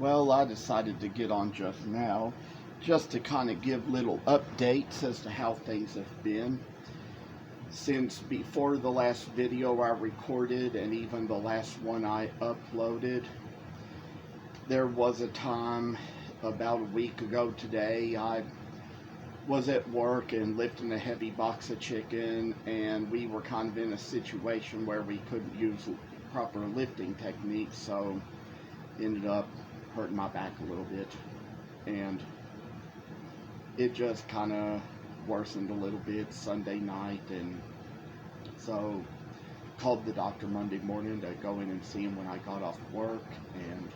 Well, I decided to get on just now, just to kind of give little updates as to how things have been. Since before the last video I recorded and even the last one I uploaded, there was a time about a week ago today, I was at work and lifting a heavy box of chicken, and we were kind of in a situation where we couldn't use proper lifting techniques, so ended up hurting my back a little bit, and it just kind of worsened a little bit Sunday night, and so called the doctor Monday morning to go in and see him when I got off work, and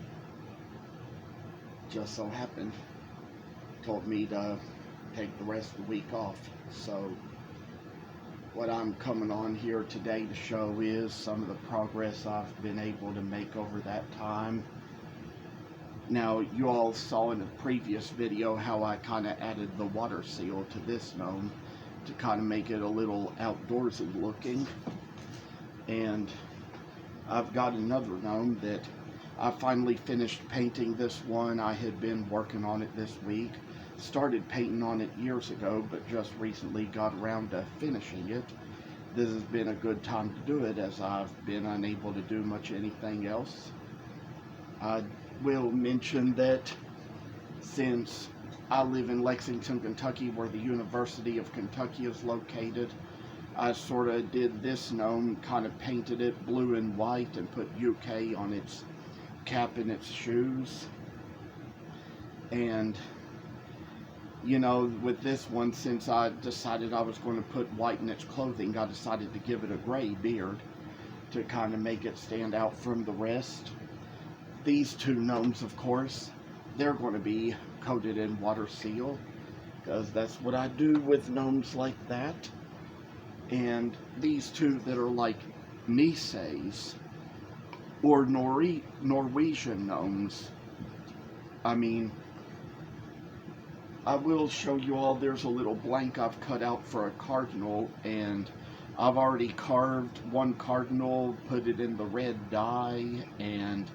just so happened told me to take the rest of the week off. So what I'm coming on here today to show is some of the progress I've been able to make over that time. Now, you all saw in the previous video how I kind of added the water seal to this gnome to kind of make it a little outdoorsy looking. And I've got another gnome that I finally finished painting. This one, I had been working on it this week. Started painting on it years ago, but just recently got around to finishing it. This has been a good time to do it, as I've been unable to do much anything else. I will mention that since I live in Lexington, Kentucky, where the University of Kentucky is located, I sort of did this gnome, kind of painted it blue and white and put UK on its cap and its shoes. And you know, with this one, since I decided I was going to put white in its clothing, I decided to give it a gray beard to kind of make it stand out from the rest. These two gnomes, of course, they're going to be coated in water seal, because that's what I do with gnomes like that. And these two that are like Nises, or Norwegian gnomes, I mean, I will show you all, there's a little blank I've cut out for a cardinal, and I've already carved one cardinal, put it in the red dye, and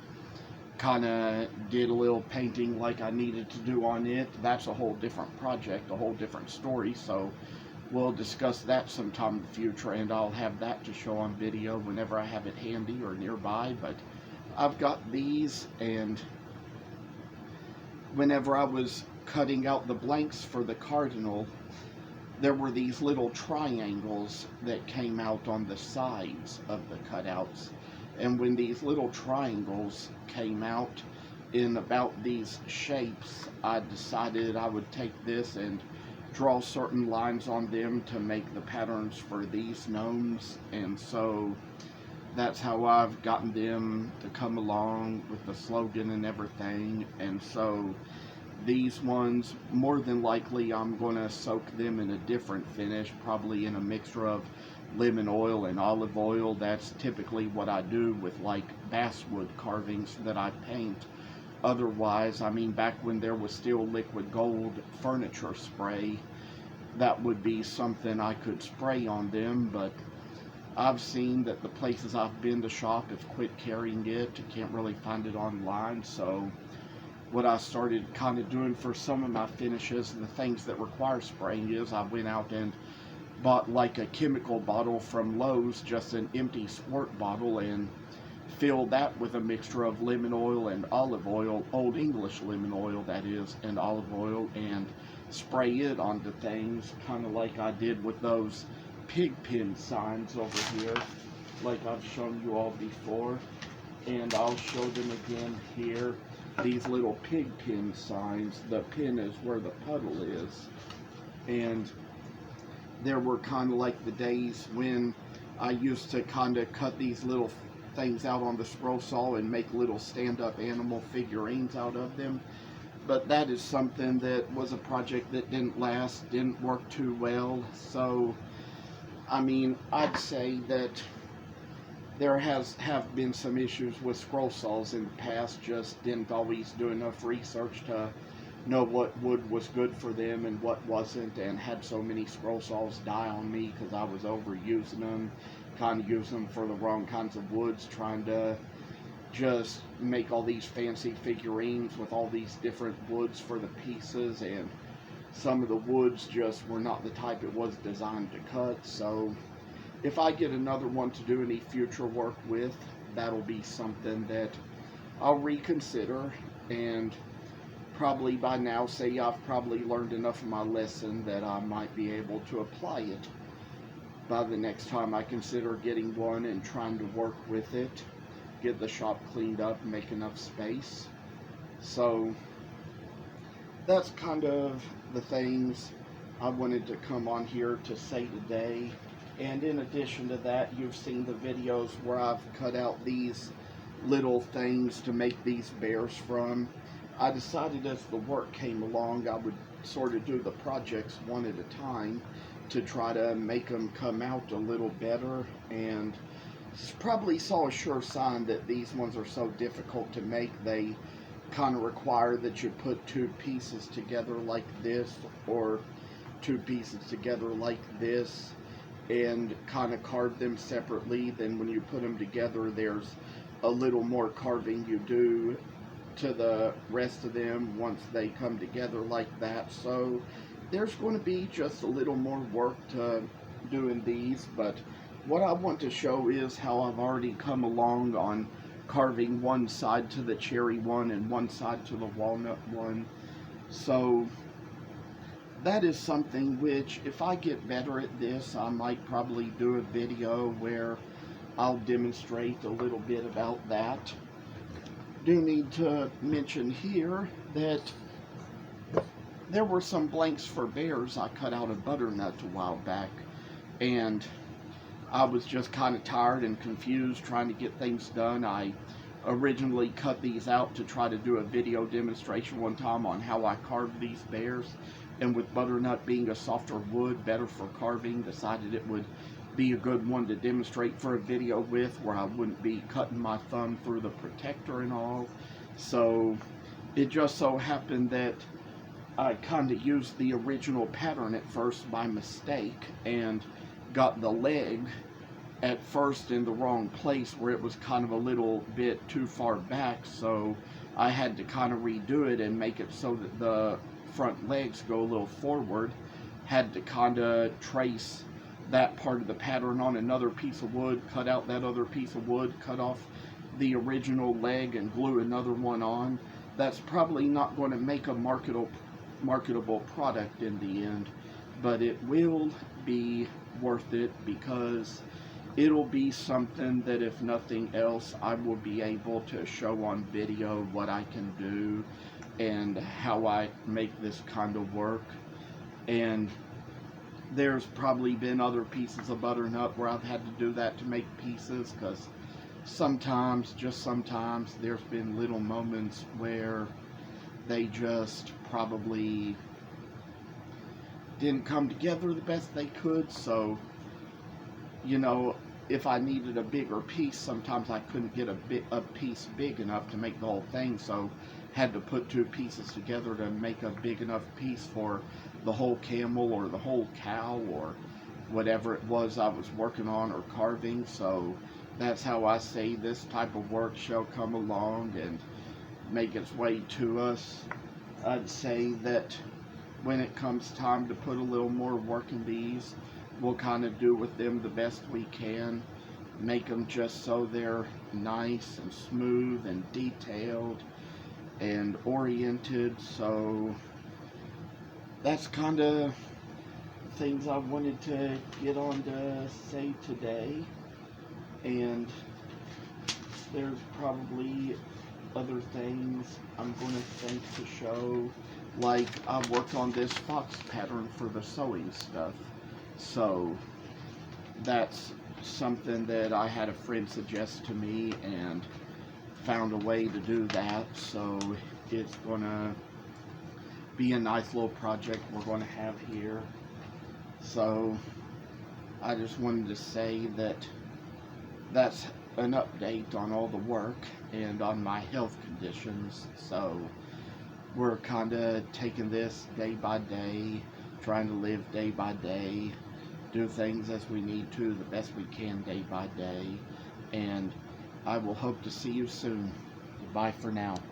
kind of did a little painting like I needed to do on it. That's a whole different project, a whole different story, so we'll discuss that sometime in the future, and I'll have that to show on video whenever I have it handy or nearby. But I've got these, and whenever I was cutting out the blanks for the cardinal, there were these little triangles that came out on the sides of the cutouts. And when these little triangles came out in about these shapes, I decided I would take this and draw certain lines on them to make the patterns for these gnomes. And so that's how I've gotten them to come along with the slogan and everything. And so these ones, more than likely, I'm going to soak them in a different finish, probably in a mixture of lemon oil and olive oil. That's typically what I do with like basswood carvings that I paint. Otherwise, I mean, back when there was still liquid gold furniture spray, that would be something I could spray on them, but I've seen that the places I've been to shop have quit carrying it. You can't really find it online, so what I started kind of doing for some of my finishes and the things that require spraying is I went out and bought like a chemical bottle from Lowe's, just an empty squirt bottle, and filled that with a mixture of lemon oil and olive oil, Old English lemon oil that is, and olive oil, and spray it onto things, kind of like I did with those pig pen signs over here, like I've shown you all before, and I'll show them again here. These little pig pen signs, the pin is where the puddle is, and there were kind of like the days when I used to kind of cut these little things out on the scroll saw and make little stand-up animal figurines out of them. But that is something that was a project that didn't last, didn't work too well. So, I mean, I'd say that there have been some issues with scroll saws in the past, just didn't always do enough research to know what wood was good for them and what wasn't, and had so many scroll saws die on me because I was overusing them, kind of using them for the wrong kinds of woods, trying to just make all these fancy figurines with all these different woods for the pieces, and some of the woods just were not the type it was designed to cut. So if I get another one to do any future work with, that'll be something that I'll reconsider, and probably by now say I've probably learned enough of my lesson that I might be able to apply it by the next time I consider getting one and trying to work with it, get the shop cleaned up, make enough space. So that's kind of the things I wanted to come on here to say today. And in addition to that, you've seen the videos where I've cut out these little things to make these bears from. I decided as the work came along, I would sort of do the projects one at a time to try to make them come out a little better, and probably saw a sure sign that these ones are so difficult to make. They kind of require that you put two pieces together like this, or two pieces together like this, and kind of carve them separately. Then when you put them together, there's a little more carving you do to the rest of them once they come together like that. So there's going to be just a little more work to doing these, but what I want to show is how I've already come along on carving one side to the cherry one and one side to the walnut one. So that is something which, if I get better at this, I might probably do a video where I'll demonstrate a little bit about that. Do need to mention here that there were some blanks for bears I cut out of butternut a while back, and I was just kind of tired and confused trying to get things done. I originally cut these out to try to do a video demonstration one time on how I carved these bears, and with butternut being a softer wood, better for carving, decided it would be a good one to demonstrate for a video with, where I wouldn't be cutting my thumb through the protector and all. So it just so happened that I kind of used the original pattern at first by mistake, and got the leg at first in the wrong place, where it was kind of a little bit too far back. So I had to kind of redo it and make it so that the front legs go a little forward. Had to kind of trace that part of the pattern on another piece of wood, cut out that other piece of wood, cut off the original leg, and glue another one on. That's probably not going to make a marketable product in the end, but it will be worth it, because it'll be something that, if nothing else, I will be able to show on video what I can do and how I make this kind of work. And there's probably been other pieces of butternut where I've had to do that to make pieces, because sometimes, just sometimes, there's been little moments where they just probably didn't come together the best they could. So, you know, if I needed a bigger piece, sometimes I couldn't get a piece big enough to make the whole thing, so had to put two pieces together to make a big enough piece for the whole camel or the whole cow or whatever it was I was working on or carving. So that's how I say this type of work shall come along and make its way to us. I'd say that when it comes time to put a little more work in these, we'll kind of do with them the best we can, make them just so they're nice and smooth and detailed and oriented. So that's kind of things I wanted to get on to say today, and there's probably other things I'm going to think to show, like I worked on this fox pattern for the sewing stuff, so that's something that I had a friend suggest to me and found a way to do that. So it's gonna be a nice little project we're going to have here. So I just wanted to say that that's an update on all the work and on my health conditions. So we're kind of taking this day by day, trying to live day by day, do things as we need to the best we can day by day, and I will hope to see you soon. Goodbye for now.